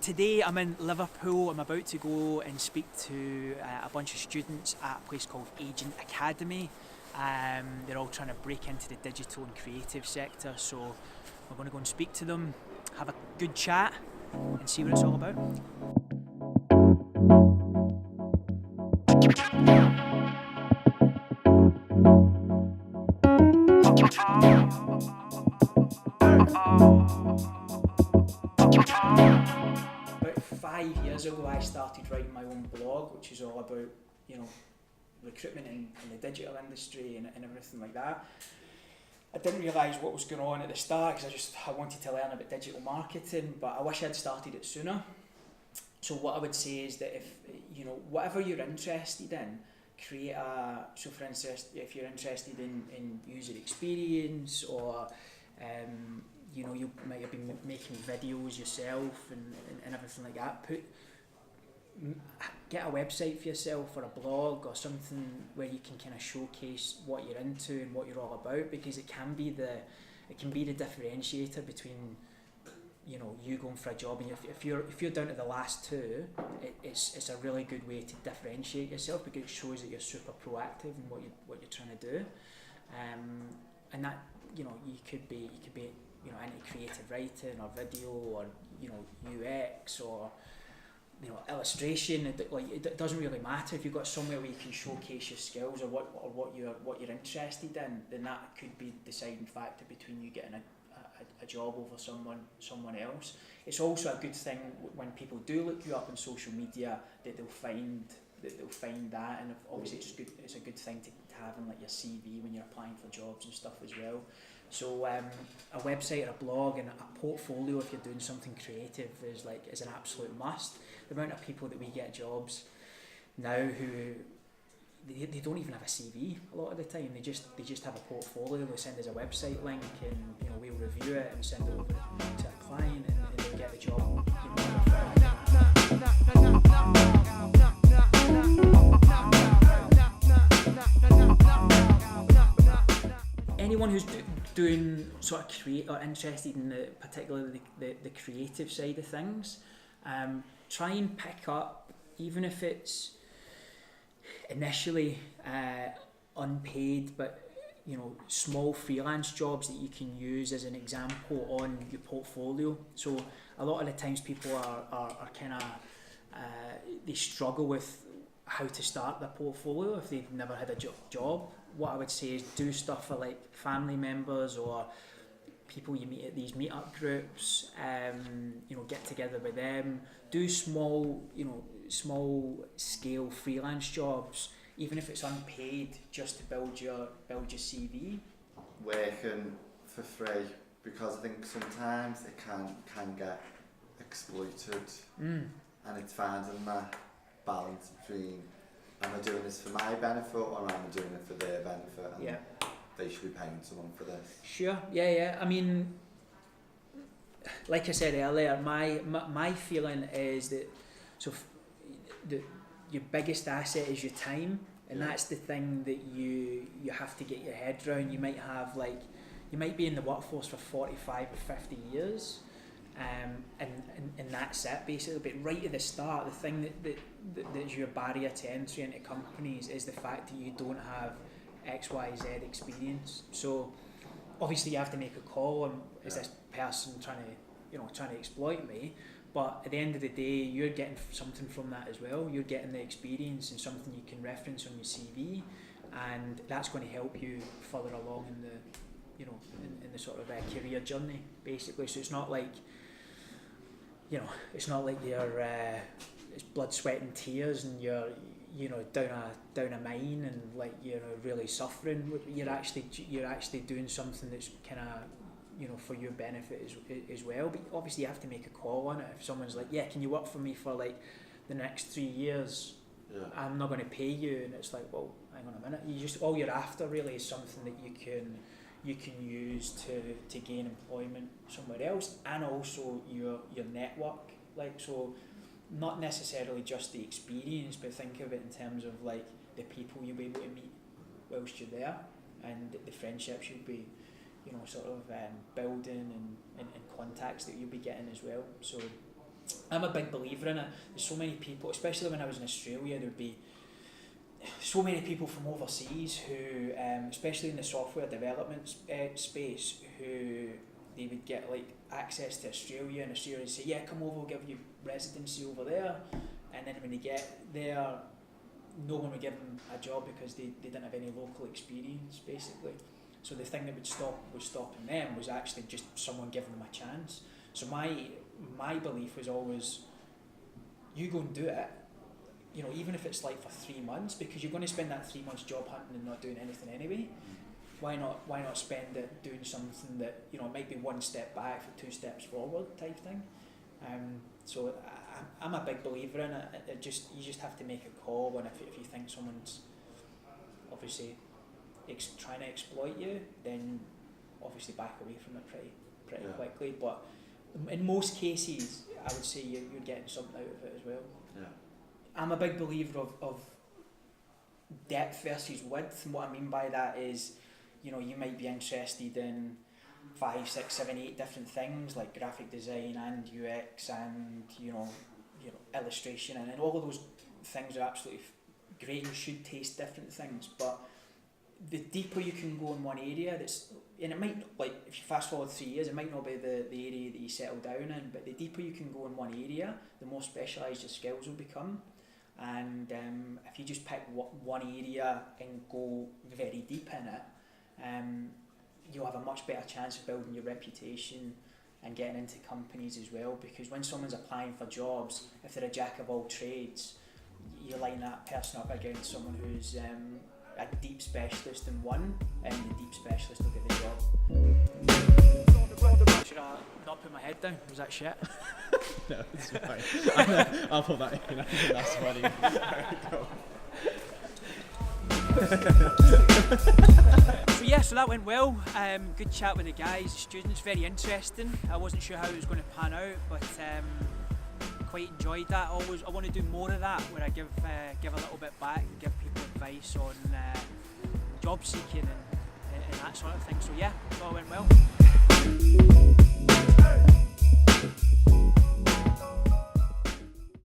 today I'm in Liverpool. I'm about to go and speak to a bunch of students at a place called Agent Academy. They're all trying to break into the digital and creative sector, so we're going to go and speak to them, have a good chat and see what it's all about. About 5 years ago I started writing my own blog, which is all about, recruitment in the digital industry and everything like that. I didn't realise what was going on at the start because I wanted to learn about digital marketing, but I wish I'd started it sooner. So what I would say is that if, whatever you're interested in, so for instance, if you're interested in user experience or you might have been making videos yourself and everything like that, get a website for yourself or a blog or something where you can kind of showcase what you're into and what you're all about, because it can be the differentiator between you going for a job, and if you're down to the last two, it's a really good way to differentiate yourself because it shows that you're super proactive in what you're trying to do, and that you could be into creative writing or video or UX or illustration. It doesn't really matter. If you've got somewhere where you can showcase your skills or what you're interested in, then that could be the deciding factor between you getting a job over someone else. It's also a good thing when people do look you up on social media that they'll find that, and obviously it's a good thing to have in like your CV when you're applying for jobs and stuff as well. So a website or a blog and a portfolio, if you're doing something creative, is an absolute must. The amount of people that we get jobs now who they don't even have a CV a lot of the time. They just have a portfolio. They send us a website link and we'll review it and send it over to a client and they'll get the job. Anyone who's doing sort of create or interested in particularly the creative side of things, try and pick up, even if it's initially unpaid, but small freelance jobs that you can use as an example on your portfolio. So a lot of the times people are kind of they struggle with how to start their portfolio if they've never had a job. What I would say is do stuff for like family members or people you meet at these meetup groups. Get together with them. Do small scale freelance jobs, even if it's unpaid, just to build your CV. Working for free, because I think sometimes it can get exploited, and it's finding that balance between, am I doing this for my benefit or am I doing it for their benefit? And they should be paying someone for this. Sure, yeah. I mean, like I said earlier, my feeling is that your biggest asset is your time, and that's the thing that you have to get your head around. You might be in the workforce for 45 or 50 years, and that's it basically. But right at the start, the thing that's your barrier to entry into companies is the fact that you don't have XYZ experience. So obviously you have to make a call on, is this person trying to exploit me? But at the end of the day, you're getting something from that as well. You're getting the experience and something you can reference on your CV, and that's going to help you further along in the in the sort of career journey basically. So it's not like you're it's blood, sweat and tears and you're down a mine and really suffering. You're actually doing something that's kind of for your benefit as well. But obviously you have to make a call on it. If someone's like, yeah, can you work for me for like the next 3 years? I'm not going to pay you, and it's like, well, hang on a minute. All you're after really is something that you can use to gain employment somewhere else, and also your network. So not necessarily just the experience, but think of it in terms of like the people you'll be able to meet whilst you're there, and the friendships you'll be building and contacts that you'll be getting as well. So I'm a big believer in it. There's so many people, especially when I was in Australia, there'd be so many people from overseas who, especially in the software development space, who they would get like access to Australia, and Australia would say, yeah, come over, we'll give you residency over there, and then when they get there, no one would give them a job because they didn't have any local experience, basically. So the thing that was stopping them was actually just someone giving them a chance. So my belief was always, you go and do it, you know, even if it's like for 3 months, because you're going to spend that 3 months job hunting and not doing anything anyway. Why not spend it doing something that, you know, it might be 1 step back for 2 steps forward type thing. So I'm a big believer in it. You just have to make a call, and if you think someone's obviously trying to exploit you, then obviously back away from it pretty quickly. But in most cases, I would say you're getting something out of it as well. Yeah. I'm a big believer of depth versus width, and what I mean by that is, you know, you might be interested in 5, 6, 7, 8 different things like graphic design and UX and you know illustration, and all of those things are absolutely great. You should taste different things, but the deeper you can go in one area, and it might, like, if you fast forward 3 years, it might not be the area that you settle down in, but the deeper you can go in one area, the more specialised your skills will become. And if you just pick one area and go very deep in it, you'll have a much better chance of building your reputation and getting into companies as well, because when someone's applying for jobs, if they're a jack of all trades, you line that person up against someone who's a deep specialist in one, and the deep specialist will get the job. Should I not put my head down? Was that shit? No, it's fine. I'll put that in. I think that's funny. So that went well. Good chat with the guys, the students, very interesting. I wasn't sure how it was going to pan out, but quite enjoyed that. I want to do more of that, where I give a little bit back and give people advice on job seeking and that sort of thing. So yeah, thought it went well.